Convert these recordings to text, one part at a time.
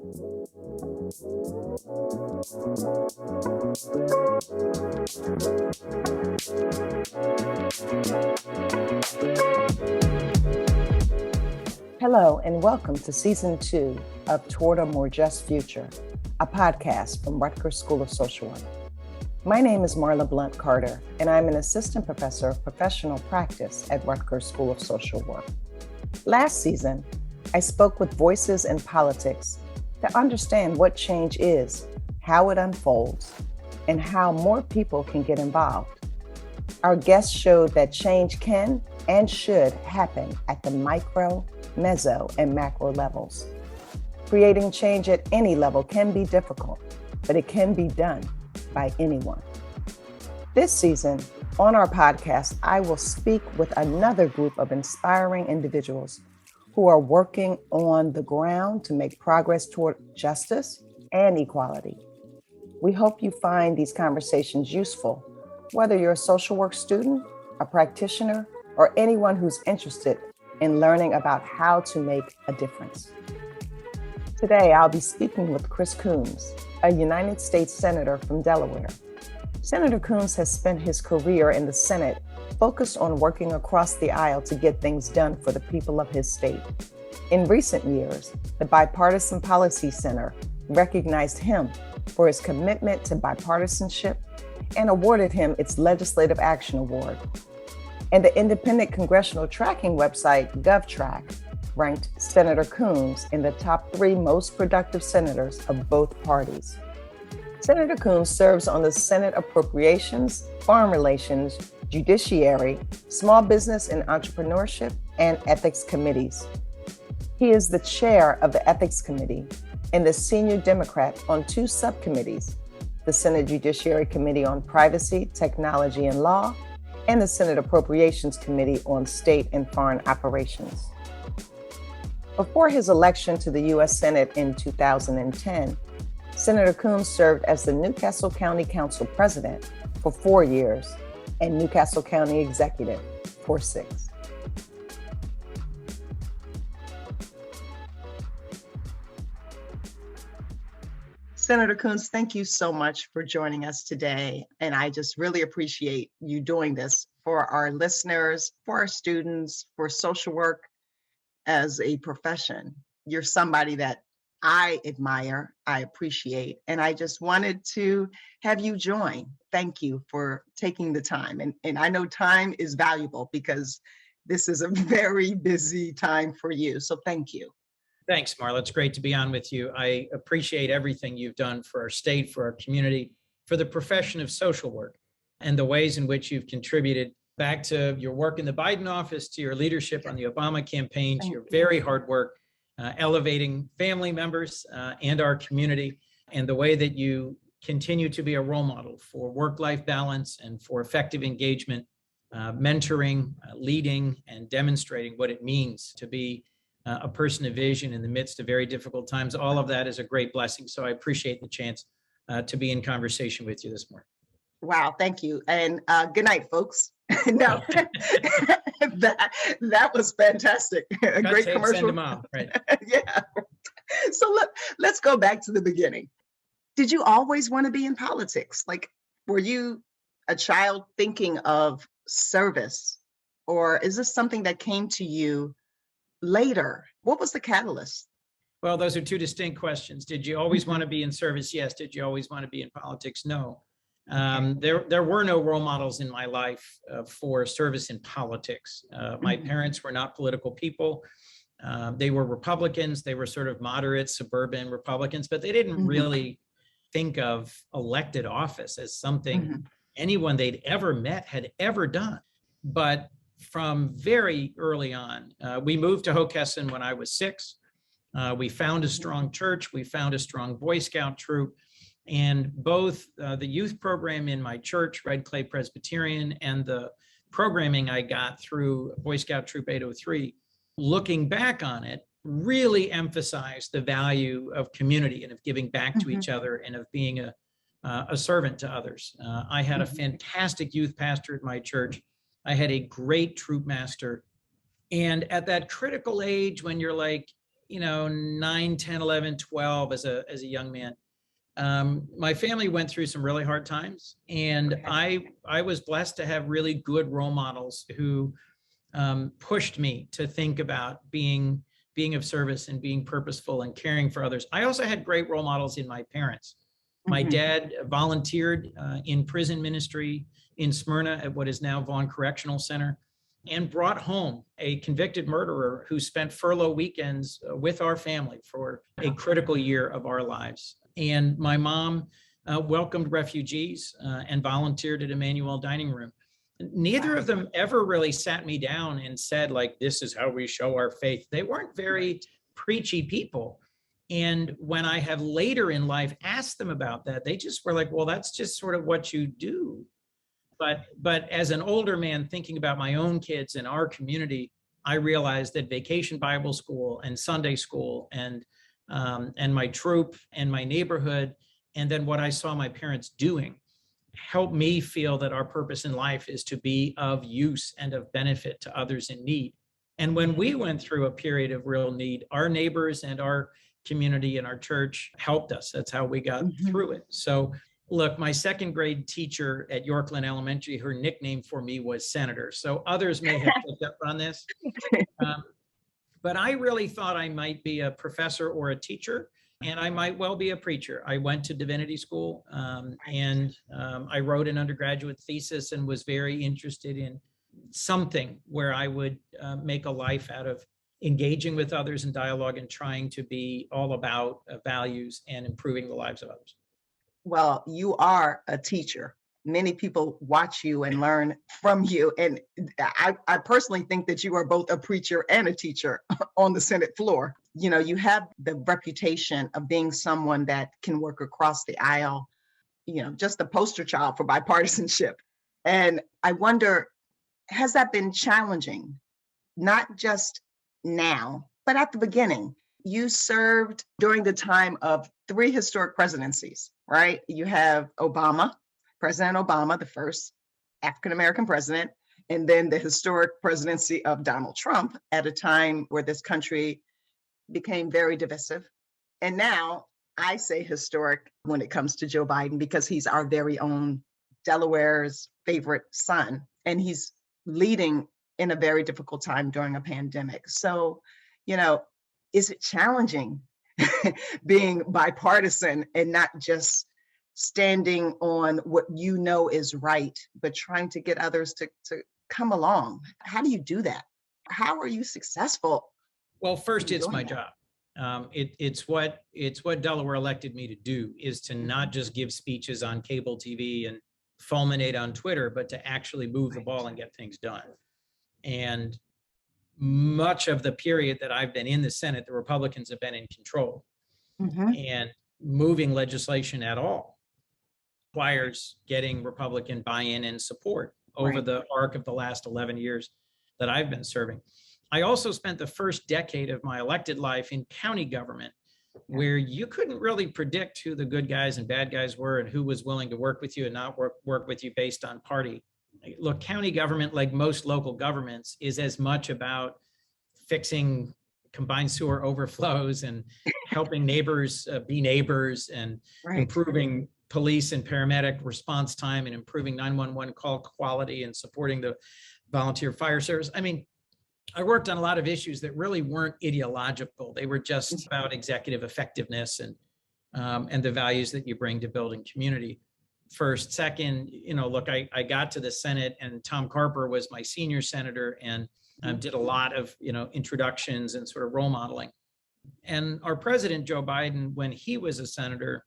Hello, and welcome to Season 2 of Toward a More Just Future, a podcast from Rutgers School of Social Work. My name is Marla Blunt Carter, and I'm an assistant professor of professional practice at Rutgers School of Social Work. Last season, I spoke with voices in politics to understand what change is, how it unfolds, and how more people can get involved. Our guests showed that change can and should happen at the micro, meso, and macro levels. Creating change at any level can be difficult, but it can be done by anyone. This season, on our podcast, I will speak with another group of inspiring individuals who are working on the ground to make progress toward justice and equality. We hope you find these conversations useful, whether you're a social work student, a practitioner, or anyone who's interested in learning about how to make a difference. Today, I'll be speaking with Chris Coons, a United States Senator from Delaware. Senator Coons has spent his career in the Senate focused on working across the aisle to get things done for the people of his state. In recent years, the Bipartisan Policy Center recognized him for his commitment to bipartisanship and awarded him its Legislative Action Award. And the independent congressional tracking website, GovTrack, ranked Senator Coons in the top 3 most productive senators of both parties. Senator Coons serves on the Senate Appropriations, Foreign Relations, Judiciary, Small Business and Entrepreneurship, and Ethics Committees. He is the chair of the Ethics Committee and the senior Democrat on 2 subcommittees, the Senate Judiciary Committee on Privacy, Technology, and Law, and the Senate Appropriations Committee on State and Foreign Operations. Before his election to the U.S. Senate in 2010, Senator Coons served as the Newcastle County Council President for 4 years and Newcastle County Executive for 6. Senator Coons, thank you so much for joining us today. And I just really appreciate you doing this for our listeners, for our students, for social work as a profession. You're somebody that I admire, I appreciate, and I just wanted to have you join. Thank you for taking the time. And I know time is valuable because this is a very busy time for you. So thank you. Thanks, Marla. It's great to be on with you. I appreciate everything you've done for our state, for our community, for the profession of social work, and the ways in which you've contributed back to your work in the Biden office, to your leadership on the Obama campaign, to your very hard work elevating family members and our community, and the way that you continue to be a role model for work-life balance and for effective engagement, mentoring, leading, and demonstrating what it means to be a person of vision in the midst of very difficult times. All of that is a great blessing. So I appreciate the chance to be in conversation with you this morning. Wow, thank you. And good night, folks. No, that was fantastic. A great commercial. Send them out, right? Yeah. So let's go back to the beginning. Did you always want to be in politics? Like, were you a child thinking of service, or is this something that came to you later? What was the catalyst? Well, those are 2 distinct questions. Did you always want to be in service? Yes. Did you always want to be in politics? No. There were no role models in my life for service in politics. My parents were not political people. They were Republicans. They were sort of moderate suburban Republicans, but they didn't really think of elected office as something anyone they'd ever met had ever done. But from very early on, we moved to Hockessin when I was 6. We found a strong church. We found a strong Boy Scout troop. And both the youth program in my church, Red Clay Presbyterian, and the programming I got through Boy Scout Troop 803, looking back on it, really emphasized the value of community and of giving back to each other and of being a servant to others. I had a fantastic youth pastor at my church. I had a great troop master. And at that critical age when you're like, 9, 10, 11, 12 as a young man, my family went through some really hard times, and I was blessed to have really good role models who pushed me to think about being of service and being purposeful and caring for others. I also had great role models in my parents. My dad volunteered in prison ministry in Smyrna at what is now Vaughn Correctional Center, and brought home a convicted murderer who spent furlough weekends with our family for a critical year of our lives. And my mom welcomed refugees and volunteered at Emmanuel Dining Room. Neither of them ever really sat me down and said, like, this is how we show our faith. They weren't very preachy people. And when I have later in life asked them about that, they just were like, well, that's just sort of what you do. But as an older man thinking about my own kids in our community, I realized that Vacation Bible School and Sunday school and my troop and my neighborhood, and then what I saw my parents doing, helped me feel that our purpose in life is to be of use and of benefit to others in need. And when we went through a period of real need, our neighbors and our community and our church helped us. That's how we got through it. So look, my second grade teacher at Yorkland Elementary, her nickname for me was Senator. So others may have picked up on this. But I really thought I might be a professor or a teacher, and I might well be a preacher. I went to divinity school, and I wrote an undergraduate thesis and was very interested in something where I would make a life out of engaging with others in dialogue and trying to be all about values and improving the lives of others. Well, you are a teacher. Many people watch you and learn from you. And I personally think that you are both a preacher and a teacher on the Senate floor. You have the reputation of being someone that can work across the aisle, just the poster child for bipartisanship. And I wonder, has that been challenging? Not just now, but at the beginning. You served during the time of 3 historic presidencies, right? You have President Obama, the first African-American president, and then the historic presidency of Donald Trump at a time where this country became very divisive. And now I say historic when it comes to Joe Biden, because he's our very own Delaware's favorite son, and he's leading in a very difficult time during a pandemic. So, is it challenging being bipartisan and not just standing on what is right, but trying to get others to come along? How do you do that? How are you successful? Well, first, it's my job. It's what Delaware elected me to do, is to not just give speeches on cable TV and fulminate on Twitter, but to actually move the ball and get things done. And much of the period that I've been in the Senate, the Republicans have been in control. And moving legislation at all requires getting Republican buy-in and support over the arc of the last 11 years that I've been serving. I also spent the first decade of my elected life in county government, where you couldn't really predict who the good guys and bad guys were and who was willing to work with you and not work with you based on party. Look, county government, like most local governments, is as much about fixing combined sewer overflows and helping neighbors be neighbors and improving police and paramedic response time and improving 911 call quality and supporting the volunteer fire service. I mean, I worked on a lot of issues that really weren't ideological. They were just about executive effectiveness and the values that you bring to building community. First, second, look, I got to the Senate, and Tom Carper was my senior senator, and did a lot of, introductions and sort of role modeling. And our president, Joe Biden, when he was a senator,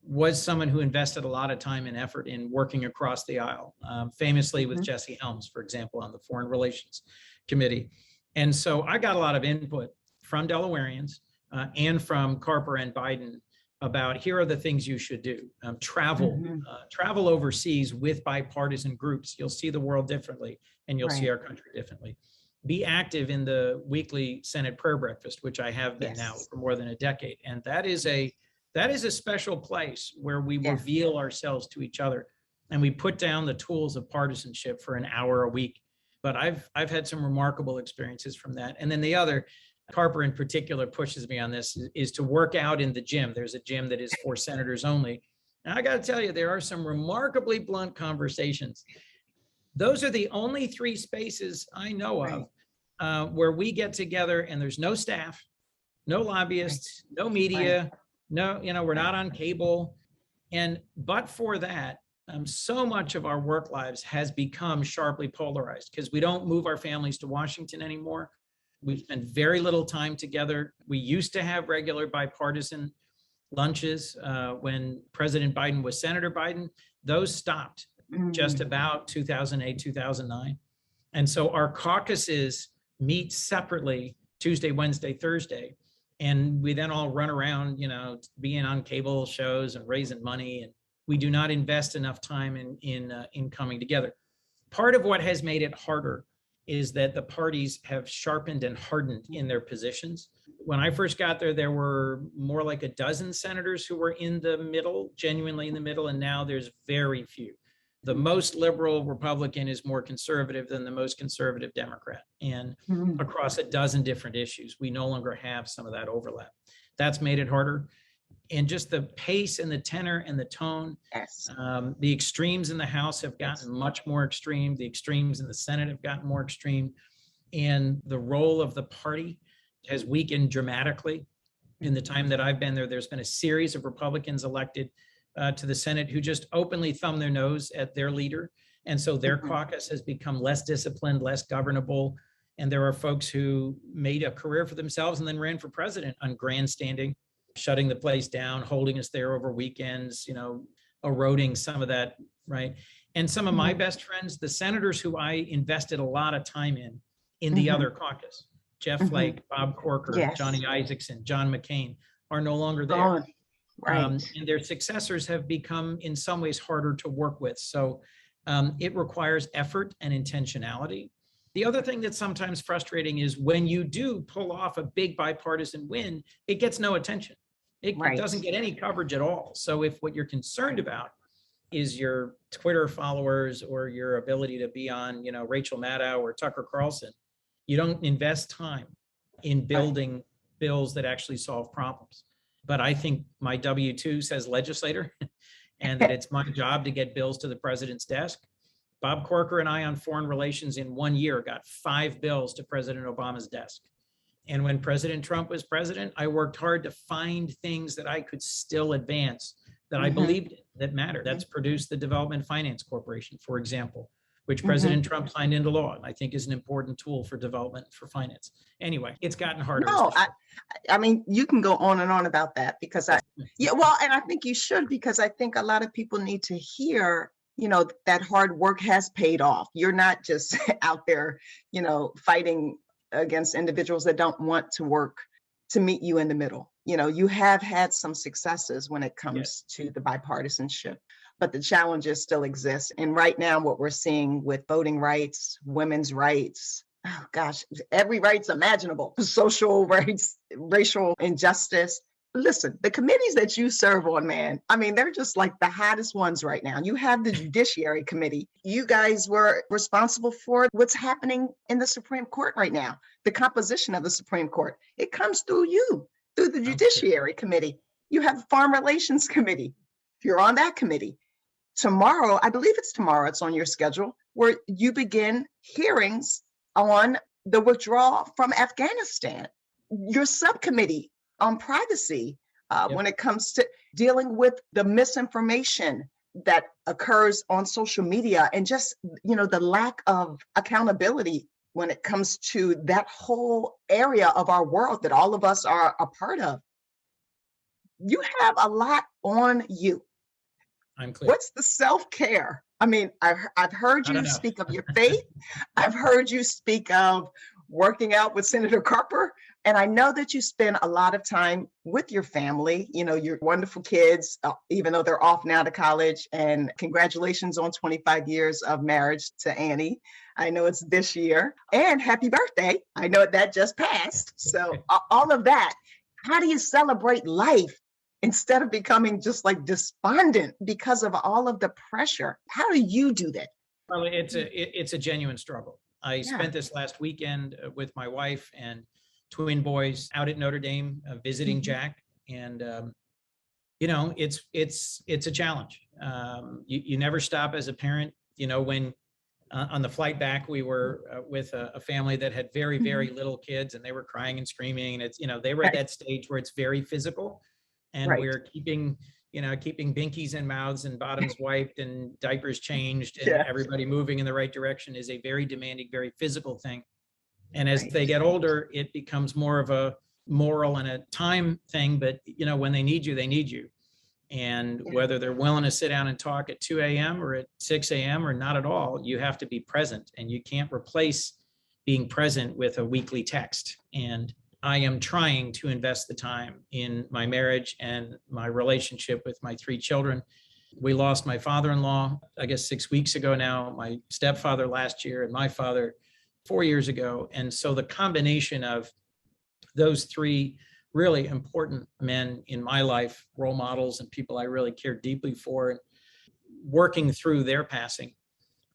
was someone who invested a lot of time and effort in working across the aisle, famously with Jesse Helms, for example, on the Foreign Relations Committee. And so I got a lot of input from Delawareans and from Carper and Biden about, here are the things you should do. Travel overseas with bipartisan groups. You'll see the world differently, and you'll see our country differently. Be active in the weekly Senate prayer breakfast, which I have been now for more than a decade. And that is a special place where we reveal ourselves to each other, and we put down the tools of partisanship for an hour a week. But I've had some remarkable experiences from that. And then the other, Carper in particular pushes me on this, is to work out in the gym. There's a gym that is for senators only. And I got to tell you, there are some remarkably blunt conversations. Those are the only three spaces I know of where we get together and there's no staff, no lobbyists, no media, no, we're not on cable. But for that, so much of our work lives has become sharply polarized because we don't move our families to Washington anymore. We spend very little time together. We used to have regular bipartisan lunches when President Biden was Senator Biden. Those stopped just about 2008, 2009. And so our caucuses meet separately Tuesday, Wednesday, Thursday. And we then all run around, being on cable shows and raising money. And we do not invest enough time in coming together. Part of what has made it harder is that the parties have sharpened and hardened in their positions. When I first got there, there were more like a dozen senators who were in the middle, genuinely in the middle, and now there's very few. The most liberal Republican is more conservative than the most conservative Democrat. And across a dozen different issues, we no longer have some of that overlap. That's made it harder. And just the pace and the tenor and the tone, the extremes in the House have gotten much more extreme. The extremes in the Senate have gotten more extreme. And the role of the party has weakened dramatically. In the time that I've been there, there's been a series of Republicans elected to the Senate who just openly thumb their nose at their leader. And so their caucus has become less disciplined, less governable. And there are folks who made a career for themselves and then ran for president on grandstanding, shutting the place down, holding us there over weekends, eroding some of that, right? And some of my best friends, the senators who I invested a lot of time in the other caucus, Jeff Flake, Bob Corker, Johnny Isakson, John McCain, are no longer there. And their successors have become, in some ways, harder to work with. So it requires effort and intentionality. The other thing that's sometimes frustrating is when you do pull off a big bipartisan win, it gets no attention. It doesn't get any coverage at all. So if what you're concerned about is your Twitter followers or your ability to be on, Rachel Maddow or Tucker Carlson, you don't invest time in building bills that actually solve problems. But I think my W-2 says legislator, and that it's my job to get bills to the president's desk. Bob Corker and I on foreign relations in 1 year got 5 bills to President Obama's desk. And when President Trump was president, I worked hard to find things that I could still advance that I believed in, that mattered. That's produced the Development Finance Corporation, for example, which President Trump signed into law, and I think is an important tool for development for finance. Anyway, it's gotten harder. No, I mean, you can go on and on about that because and I think you should, because I think a lot of people need to hear, that hard work has paid off. You're not just out there, fighting against individuals that don't want to work to meet you in the middle. You have had some successes when it comes to the bipartisanship, but the challenges still exist. And right now, what we're seeing with voting rights, women's rights, every rights imaginable, social rights, racial injustice. Listen, the committees that you serve on, man, I mean, they're just like the hottest ones right now. You have the Judiciary Committee. You guys were responsible for what's happening in the Supreme Court right now. The composition of the Supreme Court, it comes through you, through the Judiciary Committee. You have the Foreign Relations Committee. You're on that committee. Tomorrow, I believe it's tomorrow, it's on your schedule, where you begin hearings on the withdrawal from Afghanistan. Your subcommittee on privacy, when it comes to dealing with the misinformation that occurs on social media, and just, the lack of accountability when it comes to that whole area of our world that all of us are a part of. You have a lot on you. I'm clear. What's the self-care? I mean, I've heard you speak of your faith. I've heard you speak of working out with Senator Carper. And I know that you spend a lot of time with your family, your wonderful kids, even though they're off now to college. And congratulations on 25 years of marriage to Annie. I know it's this year. And happy birthday. I know that just passed. So all of that. How do you celebrate life instead of becoming just like despondent because of all of the pressure? How do you do that? Well, it's a genuine struggle. I spent this last weekend with my wife and twin boys out at Notre Dame visiting Jack. And, it's a challenge. You never stop as a parent. When on the flight back, we were with a family that had very, very little kids, and they were crying and screaming. And they were at that stage where it's very physical, and Right. we're keeping binkies in mouths and bottoms wiped and diapers changed, and Yes. everybody moving in the right direction is a very demanding, very physical thing. And as Right. they get older, it becomes more of a moral and a time thing. But, when they need you, they need you. And whether they're willing to sit down and talk at 2 a.m. or at 6 a.m. or not at all, you have to be present, and you can't replace being present with a weekly text. And I am trying to invest the time in my marriage and my relationship with my 3 children. We lost my father-in-law, I guess 6 weeks ago now, my stepfather last year, and my father 4 years ago. And so the combination of those 3 really important men in my life, role models and people I really care deeply for, working through their passing,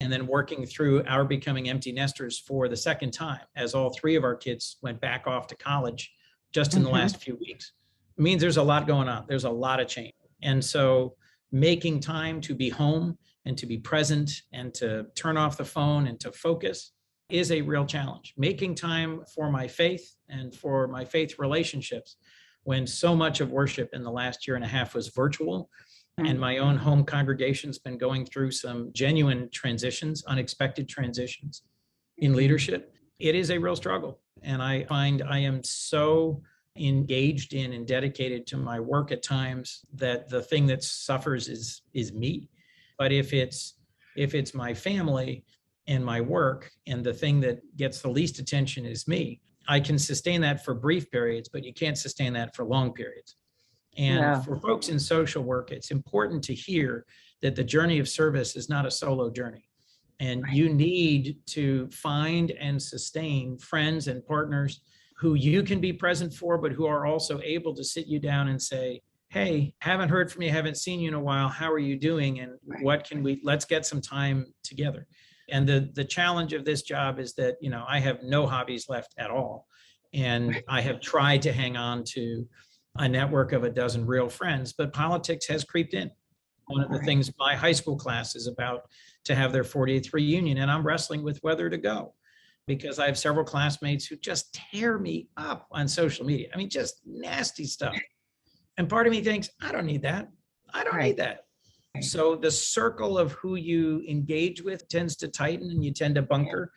and then working through our becoming empty nesters for the second time, as all 3 of our kids went back off to college just in the last few weeks. It means there's a lot going on. There's a lot of change. And so making time to be home and to be present and to turn off the phone and to focus is a real challenge. Making time for my faith and for my faith relationships, when so much of worship in the last year and a half was virtual, and my own home congregation's been going through some genuine transitions, unexpected transitions in leadership. It is a real struggle. And I find I am so engaged in and dedicated to my work at times that the thing that suffers is me. But if it's my family and my work, and the thing that gets the least attention is me, I can sustain that for brief periods, but you can't sustain that for long periods. And for folks in social work, it's important to hear that the journey of service is not a solo journey. And you need to find and sustain friends and partners who you can be present for, but who are also able to sit you down and say, hey, haven't heard from you, haven't seen you in a while. How are you doing? And let's get some time together. And the challenge of this job is that, I have no hobbies left at all. And I have tried to hang on to a network of a dozen real friends, but politics has creeped in. One of the things my high school class is about to have their 40th reunion, and I'm wrestling with whether to go, because I have several classmates who just tear me up on social media. I mean, just nasty stuff. And part of me thinks, I don't need that. I don't need that. So the circle of who you engage with tends to tighten, and you tend to bunker.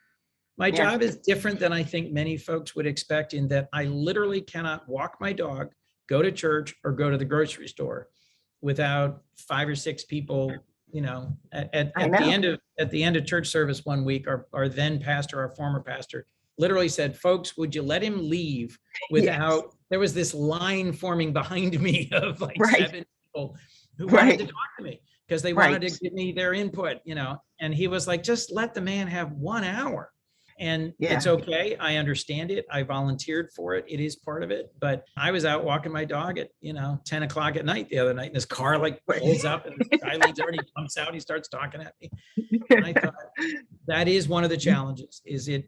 My job is different than I think many folks would expect, in that I literally cannot walk my dog, go to church, or go to the grocery store without 5 or 6 people, at the end of church service one week, our then pastor, our former pastor, literally said, folks, would you let him leave without, there was this line forming behind me of 7 people who wanted to talk to me because they wanted to give me their input, and he was like, just let the man have 1 hour. And it's okay. I understand it. I volunteered for it. It is part of it. But I was out walking my dog at, 10 o'clock at night the other night, and this car pulls up, and the guy leans over and he jumps out. He starts talking at me. And I thought that is one of the challenges. It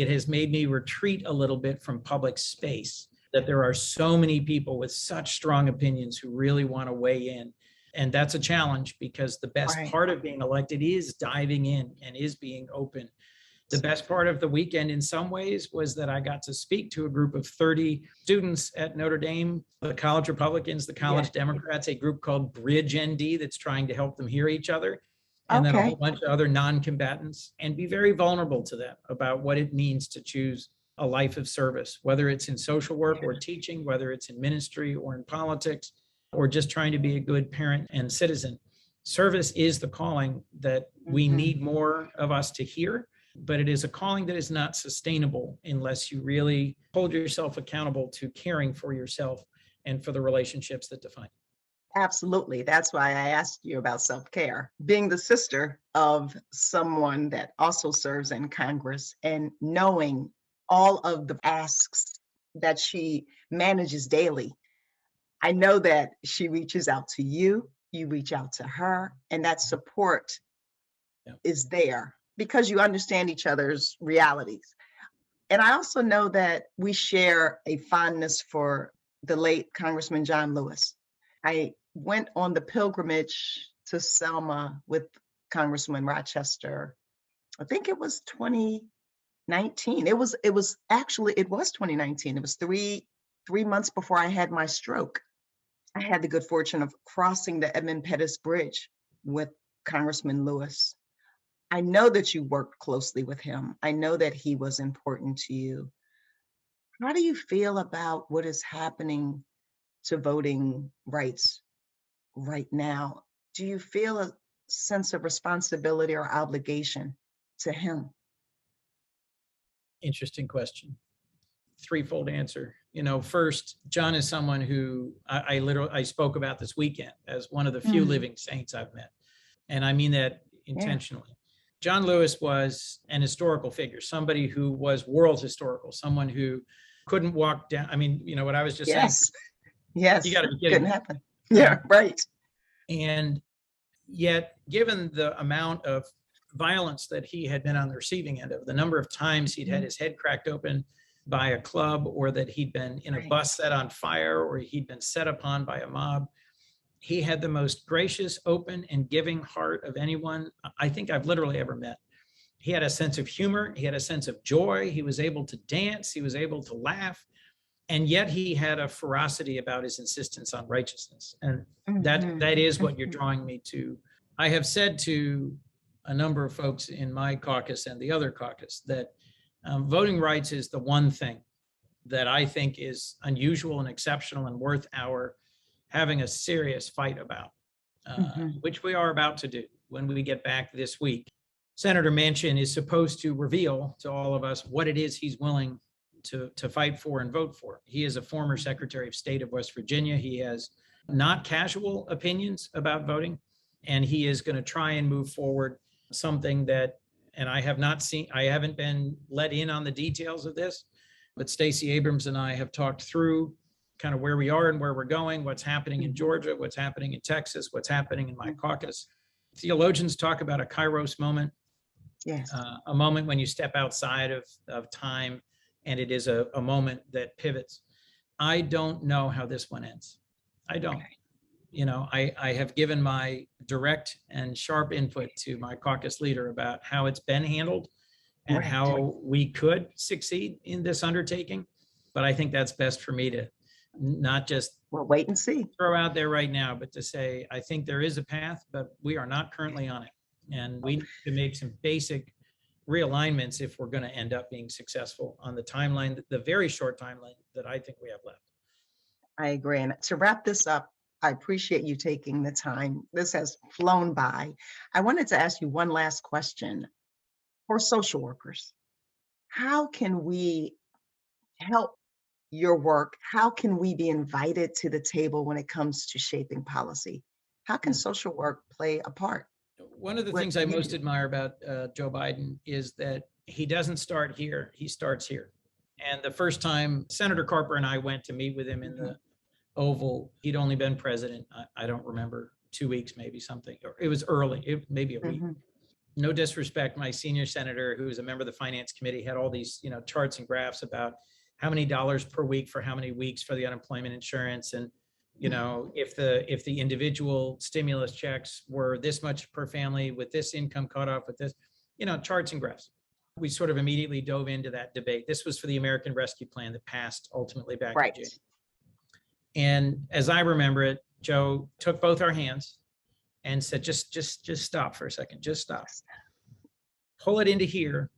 has made me retreat a little bit from public space, that there are so many people with such strong opinions who really want to weigh in. And that's a challenge, because the best part of being elected is diving in and is being open. The best part of the weekend in some ways was that I got to speak to a group of 30 students at Notre Dame, the college Republicans, the college Democrats, a group called Bridge ND that's trying to help them hear each other, and then a whole bunch of other non-combatants, and be very vulnerable to them about what it means to choose a life of service, whether it's in social work or teaching, whether it's in ministry or in politics, or just trying to be a good parent and citizen. Service is the calling that we need more of us to hear. But it is a calling that is not sustainable unless you really hold yourself accountable to caring for yourself and for the relationships that define you. Absolutely. That's why I asked you about self-care. Being the sister of someone that also serves in Congress, and knowing all of the asks that she manages daily, I know that she reaches out to you, you reach out to her, and that support is there, because you understand each other's realities. And I also know that we share a fondness for the late Congressman John Lewis. I went on the pilgrimage to Selma with Congressman Rochester. I think it was 2019. It was 2019. It was three months before I had my stroke. I had the good fortune of crossing the Edmund Pettus Bridge with Congressman Lewis. I know that you worked closely with him. I know that he was important to you. How do you feel about what is happening to voting rights right now? Do you feel a sense of responsibility or obligation to him? Interesting question. Threefold answer. First, John is someone who I spoke about this weekend as one of the few living saints I've met. And I mean that intentionally. Yeah. John Lewis was an historical figure, somebody who was world historical, someone who couldn't walk down. I mean, what I was just saying. Yes. You got to be kidding. Couldn't happen. Yeah, right. And yet, given the amount of violence that he had been on the receiving end of, the number of times he'd had his head cracked open by a club, or that he'd been in a bus set on fire, or he'd been set upon by a mob, he had the most gracious, open, and giving heart of anyone I think I've literally ever met. He had a sense of humor. He had a sense of joy. He was able to dance. He was able to laugh. And yet he had a ferocity about his insistence on righteousness. And that is what you're drawing me to. I have said to a number of folks in my caucus and the other caucus that voting rights is the one thing that I think is unusual and exceptional and worth our having a serious fight about, which we are about to do when we get back this week. Senator Manchin is supposed to reveal to all of us what it is he's willing to fight for and vote for. He is a former Secretary of State of West Virginia. He has not casual opinions about voting, and he is going to try and move forward something that, and I haven't been let in on the details of this, but Stacey Abrams and I have talked through kind of where we are and where we're going, what's happening in Georgia, what's happening in Texas, what's happening in my caucus. Theologians talk about a kairos moment, a moment when you step outside of time, and it is a moment that pivots. I don't know how this one ends. I don't. I have given my direct and sharp input to my caucus leader about how it's been handled and how we could succeed in this undertaking. But I think that's best for me to not just wait and see, throw out there right now, but to say, I think there is a path, but we are not currently on it. And we need to make some basic realignments if we're going to end up being successful on the timeline, the very short timeline that I think we have left. I agree. And to wrap this up, I appreciate you taking the time. This has flown by. I wanted to ask you one last question. For social workers, how can we help your work? How can we be invited to the table when it comes to shaping policy? How can social work play a part? One of the things I most admire about Joe Biden is that he doesn't start here, he starts here. And the first time Senator Carper and I went to meet with him in the Oval, he'd only been president, I don't remember, 2 weeks, maybe something. Or it was early, maybe a week. No disrespect, my senior senator, who was a member of the finance committee, had all these charts and graphs about how many dollars per week for how many weeks for the unemployment insurance. And if the individual stimulus checks were this much per family with this income cutoff with this, charts and graphs. We sort of immediately dove into that debate. This was for the American Rescue Plan that passed ultimately back in January. And as I remember it, Joe took both our hands and said, just stop for a second, just stop. Pull it into here.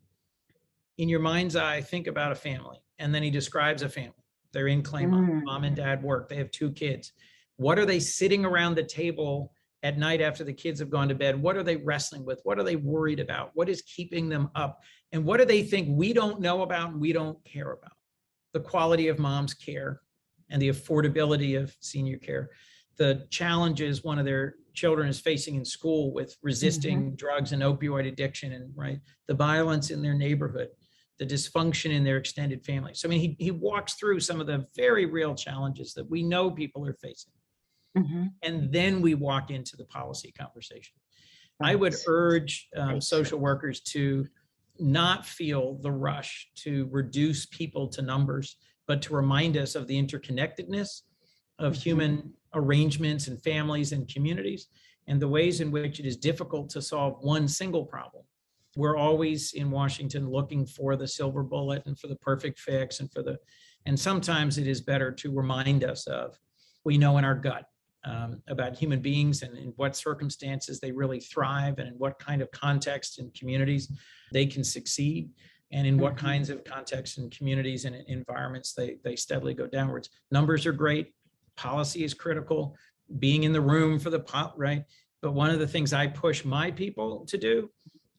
In your mind's eye, think about a family. And then he describes a family. They're in Claymont. Mom and dad work. They have 2 kids. What are they sitting around the table at night after the kids have gone to bed? What are they wrestling with? What are they worried about? What is keeping them up? And what do they think we don't know about and we don't care about? The quality of mom's care and the affordability of senior care. The challenges one of their children is facing in school with resisting drugs and opioid addiction, and the violence in their neighborhood, the dysfunction in their extended family. So, I mean, he walks through some of the very real challenges that we know people are facing. And then we walk into the policy conversation. I would urge social workers to not feel the rush to reduce people to numbers, but to remind us of the interconnectedness of human arrangements and families and communities, and the ways in which it is difficult to solve one single problem. We're always in Washington looking for the silver bullet and for the perfect fix and sometimes it is better to remind us of, we know in our gut about human beings and in what circumstances they really thrive and in what kind of context and communities they can succeed, and in what kinds of contexts and communities and environments they steadily go downwards. Numbers are great. Policy is critical. Being in the room for right? But one of the things I push my people to do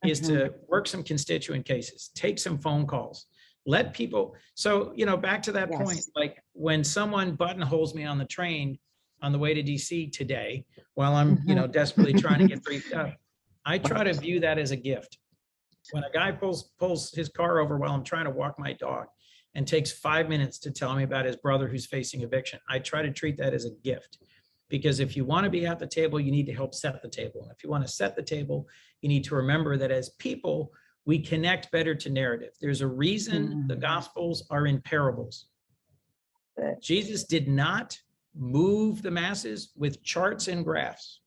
is to work some constituent cases, take some phone calls, let people. So, back to that point, like when someone buttonholes me on the train on the way to DC today, while I'm, desperately trying to get briefed up, I try to view that as a gift. When a guy pulls his car over while I'm trying to walk my dog and takes 5 minutes to tell me about his brother who's facing eviction, I try to treat that as a gift. Because if you want to be at the table, you need to help set the table. And if you want to set the table, you need to remember that as people, we connect better to narrative. There's a reason the Gospels are in parables. Jesus did not move the masses with charts and graphs.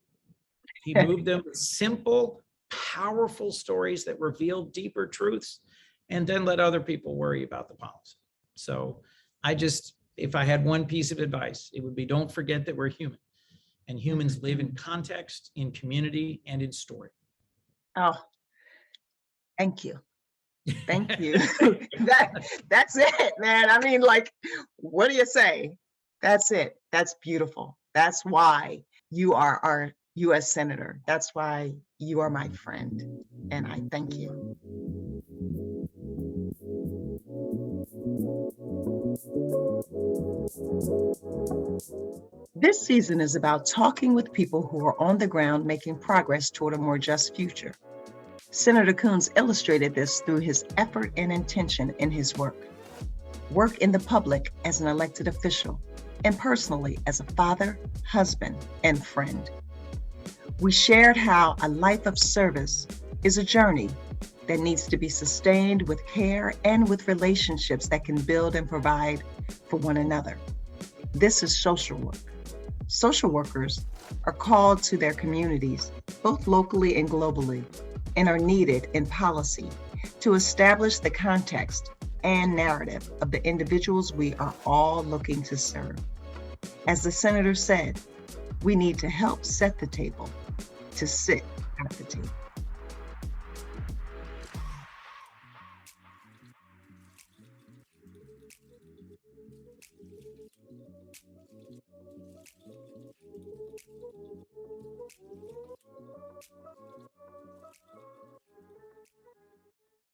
He moved them with simple, powerful stories that reveal deeper truths, and then let other people worry about the policy. So if I had one piece of advice, it would be, don't forget that we're human. And humans live in context, in community, and in story. Oh, thank you. Thank you. That's it, man. I mean, like, what do you say? That's it. That's beautiful. That's why you are our U.S. Senator. That's why you are my friend. And I thank you. This season is about talking with people who are on the ground making progress toward a more just future. Senator Coons illustrated this through his effort and intention in his work. Work in the public as an elected official, and personally as a father, husband, and friend. We shared how a life of service is a journey that needs to be sustained with care and with relationships that can build and provide for one another. This is social work. Social workers are called to their communities, both locally and globally, and are needed in policy to establish the context and narrative of the individuals we are all looking to serve. As the senator said, we need to help set the table, to sit at the table.